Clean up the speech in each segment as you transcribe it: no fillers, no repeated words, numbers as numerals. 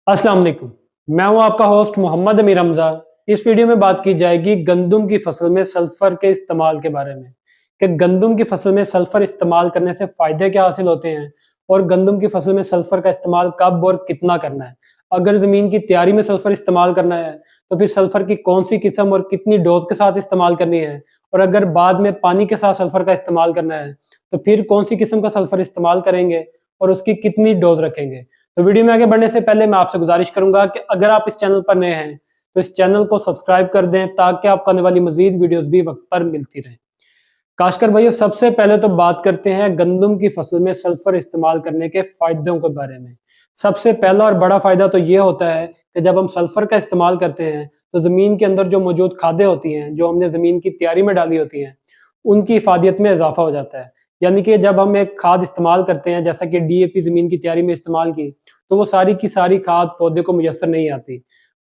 अस्सलाम वालेकुम। मैं हूं आपका होस्ट मोहम्मद अमीर हमजा। इस वीडियो में बात की जाएगी गंदम की फसल में सल्फर के इस्तेमाल के बारे में कि गंदम की फसल में सल्फर इस्तेमाल करने से फायदे क्या हासिल होते हैं और गंदम की फसल में सल्फर का इस्तेमाल कब और कितना करना है। अगर ज़मीन की तैयारी में सल्फर इस्तेमाल करना है तो फिर सल्फर की कौन सी किस्म और कितनी डोज के साथ इस्तेमाल करनी है, और अगर बाद में पानी के साथ सल्फर का इस्तेमाल करना है तो फिर कौन सी किस्म का सल्फर इस्तेमाल करेंगे और उसकी कितनी डोज रखेंगे। तो वीडियो में आगे बढ़ने से पहले मैं आपसे गुजारिश करूंगा कि अगर आप इस चैनल पर नए हैं तो इस चैनल को सब्सक्राइब कर दें ताकि आपको आने वाली मजीद वीडियोस भी वक्त पर मिलती रहें। काशकर भाइयों, सबसे पहले तो बात करते हैं गंदम की फसल में सल्फर इस्तेमाल करने के फायदों के बारे में। सबसे पहला और बड़ा फायदा तो ये होता है कि जब हम सल्फर का इस्तेमाल करते हैं तो जमीन के अंदर जो मौजूद खादें होती हैं, जो हमने जमीन की तैयारी में डाली होती हैं, उनकी इफादियत में इजाफा हो जाता है। यानी कि जब हम एक खाद इस्तेमाल करते हैं, जैसा कि डीएपी जमीन की तैयारी में इस्तेमाल की, तो वो सारी की सारी खाद पौधे को मुयस्सर नहीं आती।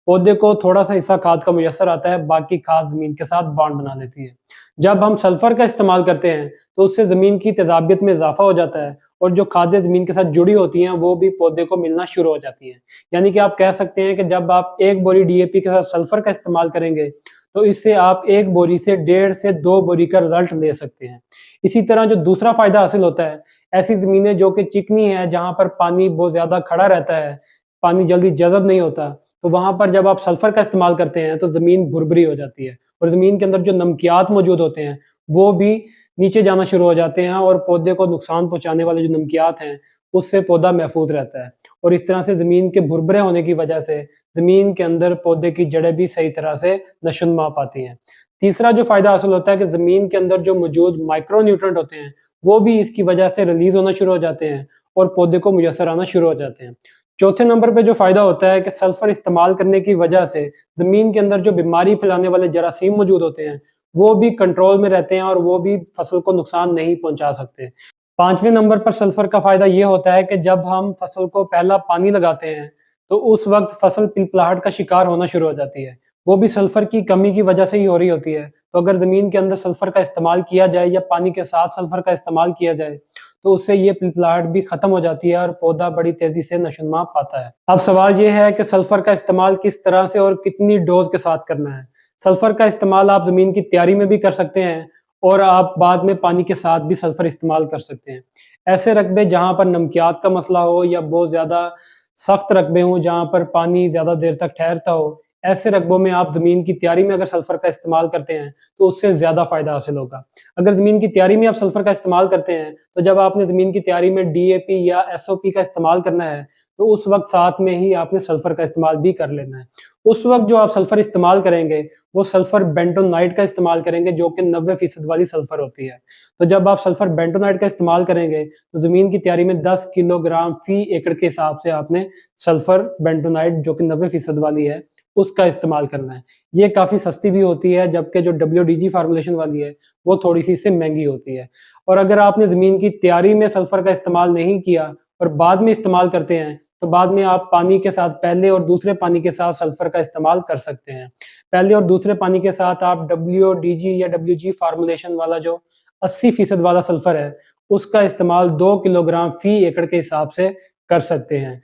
पौधे को थोड़ा सा हिस्सा खाद का मुयस्सर आता है, बाकी खाद जमीन के साथ बॉन्ड बना लेती है। जब हम सल्फर का इस्तेमाल करते हैं तो उससे जमीन की तेजाबियत में इजाफा हो जाता है और जो खादें जमीन के साथ जुड़ी होती हैं वो भी पौधे को मिलना शुरू हो जाती हैं। यानी कि आप कह सकते हैं कि जब आप एक बोरी डीएपी के साथ सल्फर का इस्तेमाल करेंगे तो इससे आप एक बोरी से 1.5 से 2 बोरी का रिजल्ट ले सकते हैं। इसी तरह जो दूसरा फायदा हासिल होता है, ऐसी जमीनें जो कि चिकनी है, जहां पर पानी बहुत ज्यादा खड़ा रहता है, पानी जल्दी जज़ब नहीं होता, तो वहां पर जब आप सल्फर का इस्तेमाल करते हैं तो जमीन भुरभुरी हो जाती है और जमीन के अंदर जो नमकियात मौजूद होते हैं वो भी नीचे जाना शुरू हो जाते हैं और पौधे को नुकसान पहुंचाने वाले जो नमकियात हैं उससे पौधा महफूज रहता है। और इस तरह से जमीन के भुरभुरे होने की वजह से जमीन के अंदर पौधे की जड़ें भी सही तरह से नशुनमा पाती हैं। तीसरा जो फायदा हासिल होता है कि जमीन के अंदर जो मौजूद माइक्रो न्यूट्रेंट होते हैं वो भी इसकी वजह से रिलीज होना शुरू हो जाते हैं और पौधे को मुयसर आना शुरू हो जाते हैं। चौथे नंबर पे जो फायदा होता है कि सल्फर इस्तेमाल करने की वजह से जमीन के अंदर जो बीमारी फैलाने वाले जरासीम मौजूद होते हैं वो भी कंट्रोल में रहते हैं और वो भी फसल को नुकसान नहीं पहुंचा सकते। पांचवें नंबर पर सल्फर का फायदा ये होता है कि जब हम फसल को पहला पानी लगाते हैं तो उस वक्त फसल पिलपलाहट का शिकार होना शुरू हो जाती है। वो भी सल्फर की कमी की वजह से ही हो रही होती है। तो अगर जमीन के अंदर सल्फर का इस्तेमाल किया जाए या पानी के साथ सल्फर का इस्तेमाल किया जाए तो उससे ये पिलपलाहट भी खत्म हो जाती है और पौधा बड़ी तेजी से नशोन्मा पाता है। अब सवाल ये है कि सल्फर का इस्तेमाल किस तरह से और कितनी डोज के साथ करना है। सल्फर का इस्तेमाल आप जमीन की तैयारी में भी कर सकते हैं और आप बाद में पानी के साथ भी सल्फर इस्तेमाल कर सकते हैं। ऐसे रकबे जहां पर नमकियात का मसला हो या बहुत ज्यादा सख्त रकबे हों जहां पर पानी ज्यादा देर तक ठहरता हो, ऐसे रकबों में आप जमीन की तैयारी में अगर सल्फर का इस्तेमाल करते हैं तो उससे ज्यादा फायदा हासिल होगा। अगर जमीन की तैयारी में आप सल्फर का इस्तेमाल करते हैं तो जब आपने जमीन की तैयारी में डीएपी या एसओपी का इस्तेमाल करना है तो उस वक्त साथ में ही आपने सल्फर का इस्तेमाल भी कर लेना है। उस वक्त जो आप सल्फर इस्तेमाल करेंगे वो सल्फर बेंटोनाइट का इस्तेमाल करेंगे जो कि 90% वाली सल्फर होती है। तो जब आप सल्फर बेंटोनाइट का इस्तेमाल करेंगे तो जमीन की तैयारी में 10 किलोग्राम फी एकड़ के हिसाब से आपने सल्फर बेंटोनाइट जो कि 90% वाली है उसका इस्तेमाल करना है। ये काफ़ी सस्ती भी होती है, जबकि जो WDG फार्मूलेशन वाली है वो थोड़ी सी इससे महंगी होती है। और अगर आपने ज़मीन की तैयारी में सल्फर का इस्तेमाल नहीं किया और बाद में इस्तेमाल करते हैं तो बाद में आप पानी के साथ पहले और दूसरे पानी के साथ सल्फर का इस्तेमाल कर सकते हैं। पहले और दूसरे पानी के साथ आप WDG या WG फार्मूलेशन वाला जो 80% वाला सल्फर है उसका इस्तेमाल 2 किलोग्राम फी एकड़ के हिसाब से कर सकते हैं।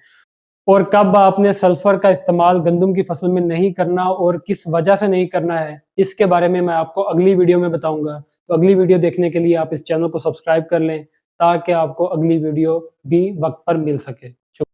और कब आपने सल्फर का इस्तेमाल गंदम की फसल में नहीं करना और किस वजह से नहीं करना है, इसके बारे में मैं आपको अगली वीडियो में बताऊंगा। तो अगली वीडियो देखने के लिए आप इस चैनल को सब्सक्राइब कर लें ताकि आपको अगली वीडियो भी वक्त पर मिल सके।